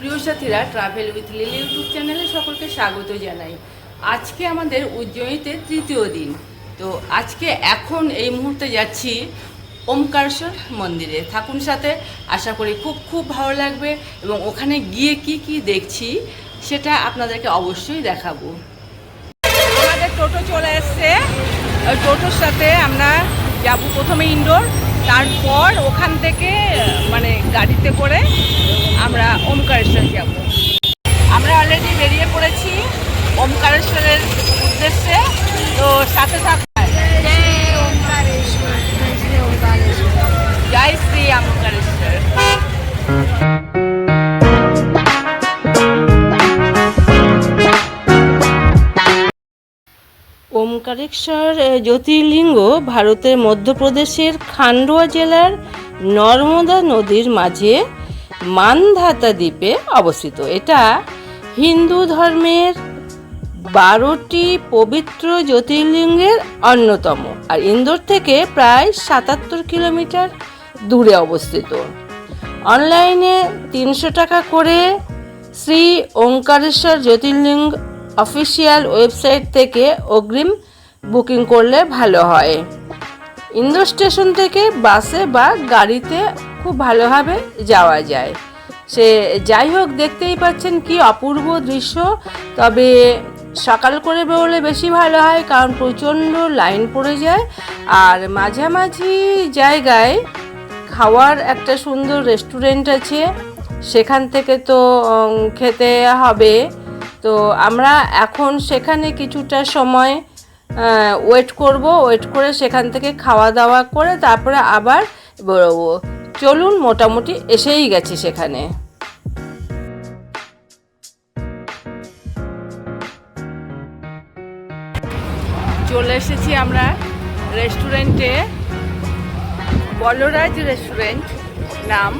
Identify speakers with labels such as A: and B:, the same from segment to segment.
A: প্রিয় সাথীরা, travel with lily YouTube চ্যানেলে সকলকে স্বাগত জানাই। আজকে আমাদের উজ্জয়িনীতে তৃতীয় দিন। তো আজকে এখন এই মুহূর্তে যাচ্ছি ওমকারেশ্বর মন্দিরে। থাকুন সাথে, আশা করি খুব ভালো লাগবে এবং ওখানে গিয়ে কি দেখছি সেটা আপনাদেরকে অবশ্যই দেখাবো। আমাদের টোটো চলে এসছে, ওই টোটোর সাথে আমরা যাবো প্রথমে ইন্ডোর, তারপর ওখান থেকে গাড়িতে করে আমরা ওমকারেশ্বর যাব। আমরা অলরেডি বেরিয়ে পড়েছি ওমকারেশ্বরের উদ্দেশ্যে, তো সাথে সাথে জয় শ্রী ওমকারেশ্বর। ওমকারেশ্বর জ্যোতির্লিঙ্গ ভারতের মধ্যপ্রদেশের খান্ডোয়া জেলার নর্মদা নদীর মাঝে মানধাতা দ্বীপে অবস্থিত। এটা হিন্দু ধর্মের 12টি পবিত্র জ্যোতির্লিঙ্গের অন্যতম, আর ইন্দোর থেকে প্রায় 77 কিলোমিটার দূরে অবস্থিত। অনলাইনে 300 টাকা করে শ্রী ওমকারেশ্বর জ্যোতির্লিঙ্গ অফিসিয়াল ওয়েবসাইট থেকে অগ্রিম বুকিং করলে ভালো হয়। ইন্দোর স্টেশন থেকে বাসে বা গাড়িতে খুব ভালোভাবে যাওয়া যায়। সে যাই হোক, দেখতেই পাচ্ছেন কি অপূর্ব দৃশ্য। তবে সকাল করে বেরোলে বেশি ভালো হয়, কারণ প্রচণ্ড লাইন পড়ে যায়। আর মাঝামাঝি জায়গায় খাওয়ার একটা সুন্দর রেস্টুরেন্ট আছে, সেখান থেকে তো খেতে হবে। তো আমরা এখন সেখানে কিছুটা সময় ওয়েট করে সেখান থেকে খাওয়া দাওয়া করে তারপরে আবার বেরোবো। চলুন, মোটামুটি এসেই গেছি সেখানে। চলে এসেছি আমরা রেস্টুরেন্টে, বলরাজ রেস্টুরেন্ট নাম।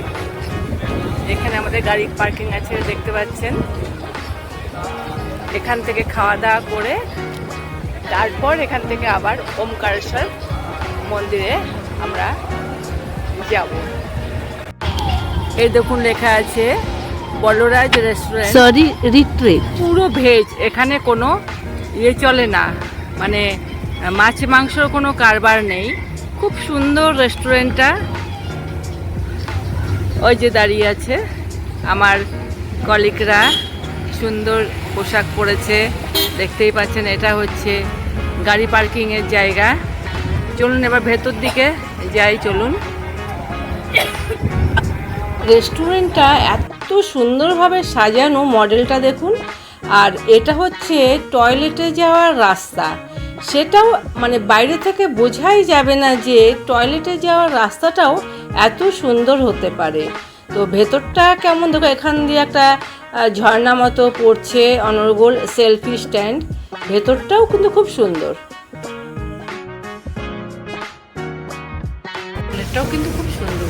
A: এখানে আমাদের গাড়ি পার্কিং আছে, দেখতে পাচ্ছেন। এখান থেকে খাওয়া দাওয়া করে তারপর এখান থেকে আবার ওমকারেশ্বর মন্দিরে আমরা যাব। এই দেখুন লেখা আছে বলরাজ রেস্টুরেন্ট, সরি রিট্রিট। পুরো ভেজ, এখানে কোনো চলে না, মাছ মাংসর কোনো কারবার নেই। খুব সুন্দর রেস্টুরেন্টটা। ওই যে দাঁড়িয়ে আছে আমার কলিগরা, সুন্দর পোশাক পরেছে, দেখতেই পাচ্ছেন। এটা হচ্ছে গাড়ি পার্কিংয়ের জায়গা। চলুন এবার ভেতর দিকে যাই, চলুন। রেস্টুরেন্টটা এত সুন্দরভাবে সাজানো, মডেলটা দেখুন। আর এটা হচ্ছে টয়লেটে যাওয়ার রাস্তা। সেটাও বাইরে থেকে বোঝাই যাবে না যে টয়লেটে যাওয়ার রাস্তাটাও এত সুন্দর হতে পারে। তো ভেতরটা কেমন দেখো, এখান দিয়ে একটা ঝর্ণা মতো পড়ছে, অনর্গল সেলফি স্ট্যান্ড। ভেতরটাও কিন্তু খুব সুন্দর, এটাও কিন্তু খুব সুন্দর।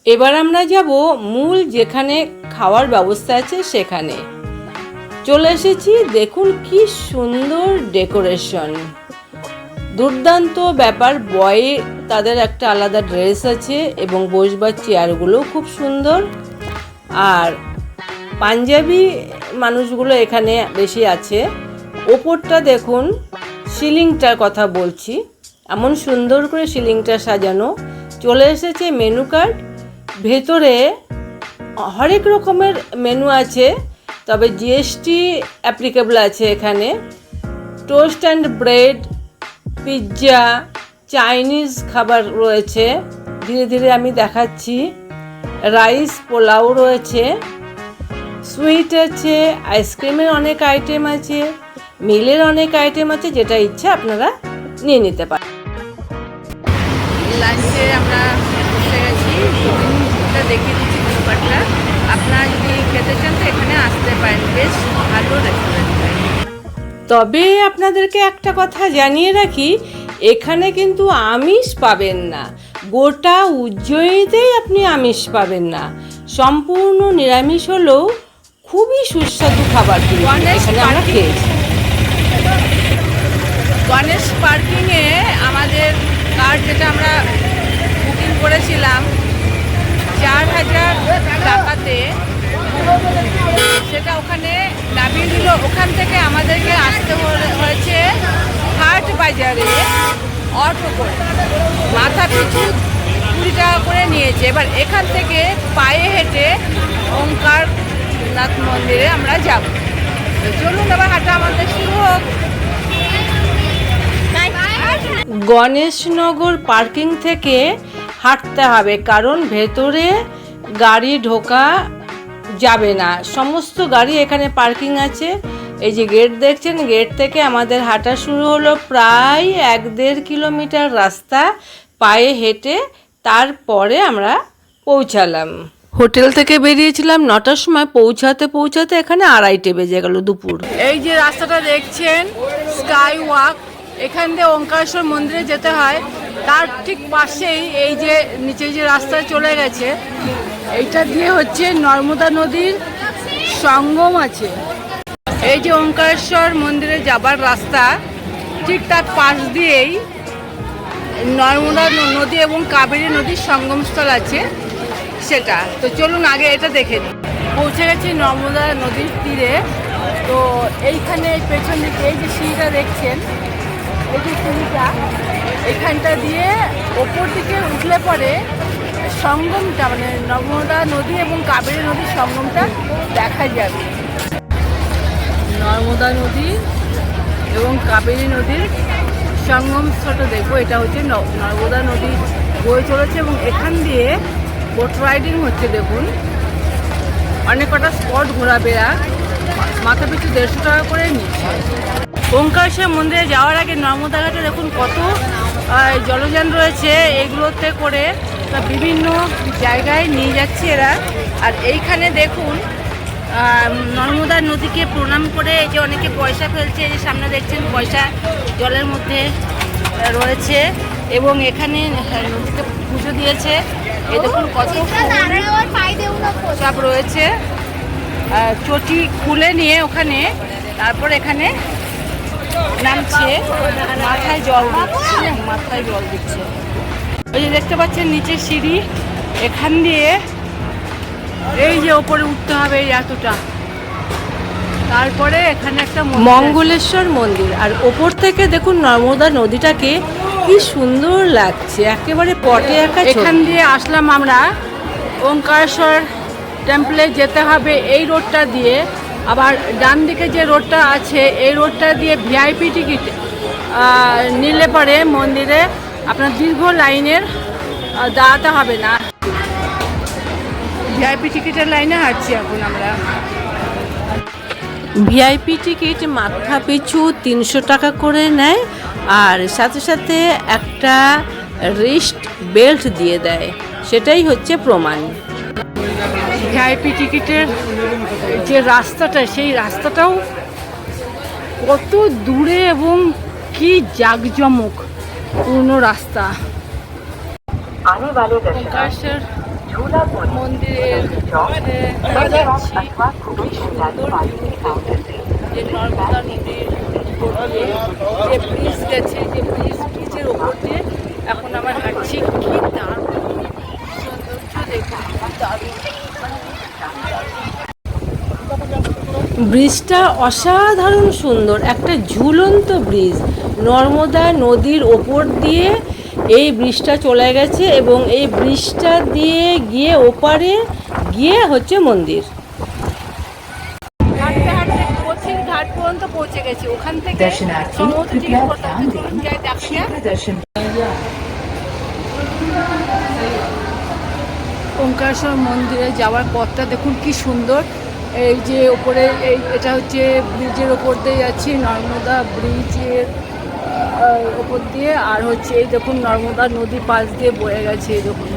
A: এবার আমরা যাব মূল যেখানে খাওয়ার ব্যবস্থা আছে সেখানে। চলে এসেছি, দেখুন কি সুন্দর ডেকোরেশন, দুর্দান্ত ব্যাপার। বয়ে তাদের একটা আলাদা ড্রেস আছে এবং বসবার চেয়ারগুলো খুব সুন্দর। আর পাঞ্জাবি মানুষগুলো এখানে বেশি আছে। ওপরটা দেখুন, সিলিংটার কথা বলছি, এমন সুন্দর করে সিলিংটা সাজানো। চলে এসেছে মেনু কার্ড, ভেতরে হরেক রকমের মেনু আছে, তবে জিএসটি অ্যাপ্লিকেবল আছে এখানে। Toast and bread, pizza, Chinese খাবার রয়েছে, ধীরে ধীরে আমি দেখাচ্ছি। রাইস পোলাও রয়েছে, সুইট আছে, আইসক্রিমের অনেক আইটেম আছে, মিলের অনেক আইটেম আছে, যেটা ইচ্ছা আপনারা নিয়ে নিতে পারেন। লাঞ্চে আমরা বসে গেছি, দেখিয়ে দিচ্ছি ব্যাপারটা। আপনারা যদি খেতে চান তো এখানে আসতে পারেন, বেশ ভালো রেস্টুরেন্ট। তবে আপনাদেরকে একটা কথা জানিয়ে রাখি, এখানে কিন্তু আমিষ পাবেন না। গোটা উজ্জয়িনীতেই আপনি আমিষ পাবেন না। সম্পূর্ণ নিরামিষ হলেও খুবই সুস্বাদু খাবার এখানে আমরা খেয়েছি। গণেশ পার্কিংয়ে আমাদের কার যেটা আমরা বুকিং করেছিলাম 4,000 টাকাতে, সেটা ওখানে নামিয়ে দিল। ওখান থেকে আমাদেরকে আসতে হয়েছে হাট বাজারে অটো করে, মাথা পিছু 20 টাকা করে নিয়েছে। এবার এখান থেকে পায়ে হেঁটে ওঙ্কারনাথ মন্দিরে আমরা যাব। চলুন এবার হাঁটা আমাদের শুরু হোক। গণেশনগর পার্কিং থেকে হাঁটতে হবে, কারণ ভেতরে গাড়ি ঢোকা যাবে না। সমস্ত গাড়ি এখানে পার্কিং আছে। এই যে গেট দেখছেন, গেট থেকে আমাদের হাঁটা শুরু হলো। প্রায় 1-1.5 কিলোমিটার রাস্তা পায়ে হেঁটে তারপরে আমরা পৌঁছালাম। হোটেল থেকে বেরিয়েছিলাম 9টার সময়, পৌঁছাতে এখানে 2:30 বেজে গেল দুপুর। এই যে রাস্তাটা দেখছেন স্কাই ওয়াক, এখান দিয়ে ওঙ্কারেশ্বর মন্দিরে যেতে হয়। তার ঠিক পাশেই এই যে নিচে যে রাস্তা চলে গেছে, এইটা দিয়ে হচ্ছে নর্মদা নদীর সঙ্গম আছে। এই যে ওঙ্কারেশ্বর মন্দিরে যাবার রাস্তা, ঠিক তার পাশ দিয়েই নর্মদা নদী এবং কাবেরী নদীর সঙ্গমস্থল আছে সেটা। তো চলুন আগে এটা দেখে নিই। পৌঁছে গেছি নর্মদা নদীর তীরে। তো এইখানে পেছন দিকে এই যে সিঁড়িটা দেখছেন, এই যে সিঁড়িটা, এখানটা দিয়ে ওপর দিকে উঠলে পরে সঙ্গমটা, মানে নর্মদা নদী এবং কাবেরী নদীর সঙ্গমটা দেখা যাবে। নর্মদা নদী এবং কাবেরী নদীর সঙ্গমস্থলটা দেখবো। এটা হচ্ছে নর্মদা নদী বয়ে চলেছে এবং এখান দিয়ে বোট রাইডিং হচ্ছে। দেখুন অনেক কটা স্পট ঘোরাফেরা, মাথা পিছু 150 টাকা করে নিচ্ছে। ওঙ্কারেশ্বর মন্দিরে যাওয়ার আগে নর্মদা ঘাটে দেখুন কত জলযান রয়েছে, এগুলোতে করে বিভিন্ন জায়গায় নিয়ে যাচ্ছে এরা। আর এইখানে দেখুন নর্মদা নদীকে প্রণাম করে এই যে অনেকে পয়সা ফেলছে। এই যে সামনে দেখছেন পয়সা জলের মধ্যে রয়েছে এবং এখানে নদীতে পুজো দিয়েছে। এই দেখুন কত সব রয়েছে। চটি খুলে নিয়ে ওখানে তারপর এখানে নামছে, মাথায় জল দিচ্ছে। ওই যে দেখতে পাচ্ছেন নিচে সিঁড়ি, এখান দিয়ে এই যে ওপরে উঠতে হবে এই এতটা, তারপরে এখানে একটা মঙ্গলেশ্বর মন্দির। আর ওপর থেকে দেখুন নর্মদা নদীটাকে কি সুন্দর লাগছে, একেবারে পটে আঁকা। এখান দিয়ে আসলাম আমরা। ওঙ্কারেশ্বর টেম্পলে যেতে হবে এই রোডটা দিয়ে। আবার ডান দিকে যে রোডটা আছে এই রোডটা দিয়ে ভিআইপি টিকিট নিলে পরে মন্দিরে আপনার দীর্ঘ লাইনের দাঁড়াতে হবে না। ভিআইপি টিকিটের লাইনে হাঁটছি এখন আমরা। ভিআইপি টিকিট মাথা পিছু 300 টাকা করে নেয়, আর সাথে সাথে একটা রিস্ট বেল্ট দিয়ে দেয়, সেটাই হচ্ছে প্রমাণ। ভিআইপি টিকিটের যে রাস্তাটা, সেই রাস্তাটাও কত দূরে এবং কি জাঁকজমক পূর্ণ রাস্তা। ওঙ্কারেশ্বর মন্দিরের যে নর্মদা নদীর যে ব্রিজ গেছে, যে ব্রিজের ওপর দিয়ে এখন আমার হাঁটছি। কি দারুণ সৌন্দর্য দেখুন, দারুণ। ব্রিজটা অসাধারণ সুন্দর, একটা ঝুলন্ত ব্রিজ। নর্মদা নদীর ওপর দিয়ে এই ব্রিজটা চলে গেছে এবং এই ব্রিজটা দিয়ে গিয়ে ওপারে গিয়ে হচ্ছে মন্দির। হাঁটতে হাঁটতে কোচিন ঘাট পর্যন্ত পৌঁছে গেছি। ওখান থেকে ওঙ্কারেশ্বর মন্দিরে যাওয়ার পথটা দেখুন কি সুন্দর। এই যে ওপরে এটা হচ্ছে ব্রিজের ওপর দিয়ে যাচ্ছি, নর্মদা ব্রিজের ওপর দিয়ে। আর হচ্ছে এই দেখুন নর্মদা নদী পাশ দিয়ে বয়ে গেছে। এই দেখুন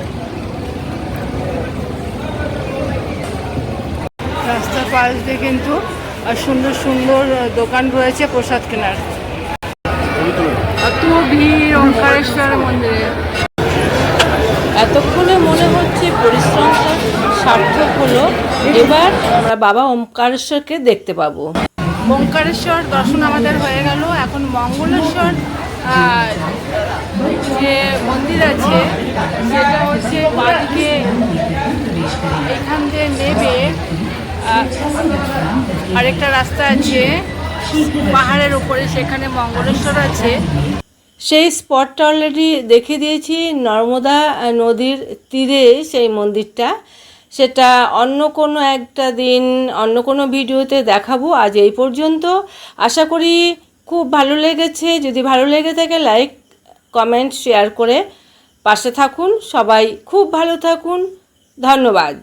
A: রাস্তার পাশ দিয়ে কিন্তু সুন্দর সুন্দর দোকান রয়েছে প্রসাদ কেনার। এত ভিড় ওঙ্কারেশ্বর মন্দিরে। এতক্ষণে মনে হচ্ছে পরিশ্রমটা সার্থক হলো। এবার আমরা বাবা ওঙ্কারেশ্বরকে দেখতে পাবো। ওঙ্কারেশ্বর দর্শন আমাদের হয়ে গেল। এখন মঙ্গলেশ্বর যে মন্দির আছে সেটা হচ্ছে বাড়িকে এখান দিয়ে নেবে আরেকটা রাস্তা আছে পাহাড়ের উপরে, সেখানে মঙ্গলেশ্বর আছে। সেই স্পটটা অলরেডি দেখিয়ে দিয়েছি, নর্মদা নদীর তীরে সেই মন্দিরটা। সেটা অন্য কোনো একটা দিন অন্য কোনো ভিডিওতে দেখাবো। আজ এই পর্যন্ত। আশা করি খুব ভালো লেগেছে। যদি ভালো লেগে থাকে লাইক কমেন্ট শেয়ার করে পাশে থাকুন। সবাই খুব ভালো থাকুন। ধন্যবাদ।